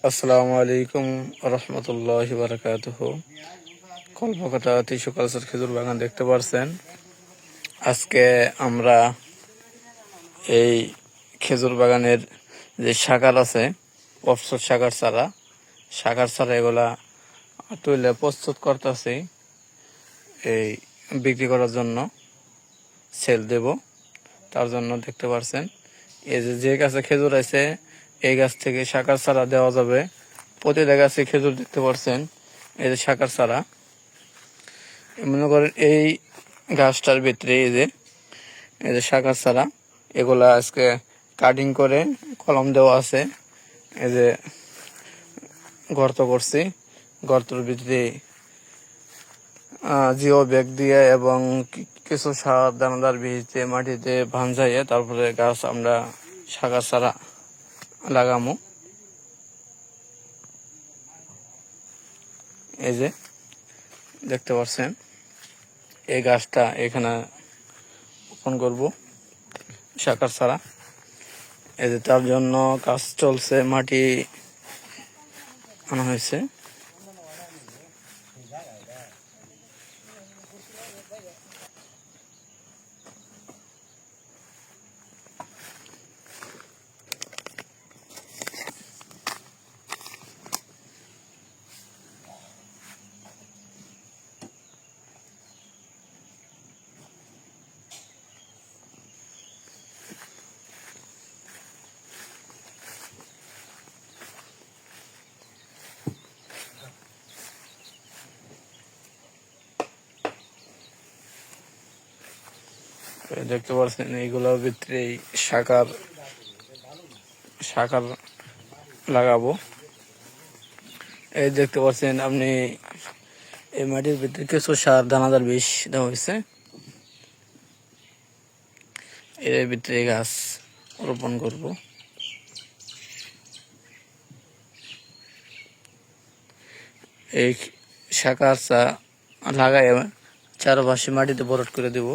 আসসালামু আলাইকুম রহমতুল্লাহি বারাকাতুহু। কল্পকথা টিস্যু কালচার খেজুর বাগান দেখতে পারছেন। আজকে আমরা এই খেজুর বাগানের যে শাখার আছে, অফসর শাখার চারা এগুলা তুলে প্রস্তুত করতেছি এই বিক্রি করার জন্য, সেল দেব। তার জন্য দেখতে পারছেন এই যে গাছে খেজুর আছে, এই গাছ থেকে শাখার চারা দেওয়া যাবে। প্রতিটা গাছে খেজুর দেখতে পারছেন, এই যে শাখার চারা। মনে করেন এই গাছটার ভিতরে এই যে শাখার চারা, এগুলা আজকে কাটিং করে কলম দেওয়া আছে। এই যে গর্ত করছি, গর্তের ভিতরে জিও ব্যাগ দিয়ে এবং কিছু সার দানাদার বীজ দিয়ে মাটিতে ভাঞ্জাইয়ে তারপরে গাছ আমরা শাখার চারা লাগামো। এই যে দেখতে পাচ্ছেন এই গাছটা এখানে রোপণ করব শাখার চারা। এই যে তার জন্য কাজ চলছে, মাটি আনা হয়েছে। দেখতে পাচ্ছেন এইগুলোর ভিতরে শাখার শাখার লাগাবো। এই দেখতে পাচ্ছেন আপনি এই মাটির ভিতরে কিছু সার দানাদার বীজ দেওয়া হয়েছে, এর ভিতরে গাছ রোপণ করব। এই শাখার চা লাগাই চারপাশে মাটিতে ভরাট করে দেব।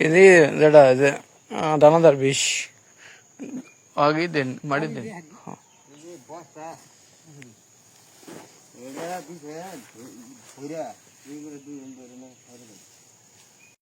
এই যেটা যে দানাদার বিষ আগে দেন, মাটি দেন। হ্যাঁ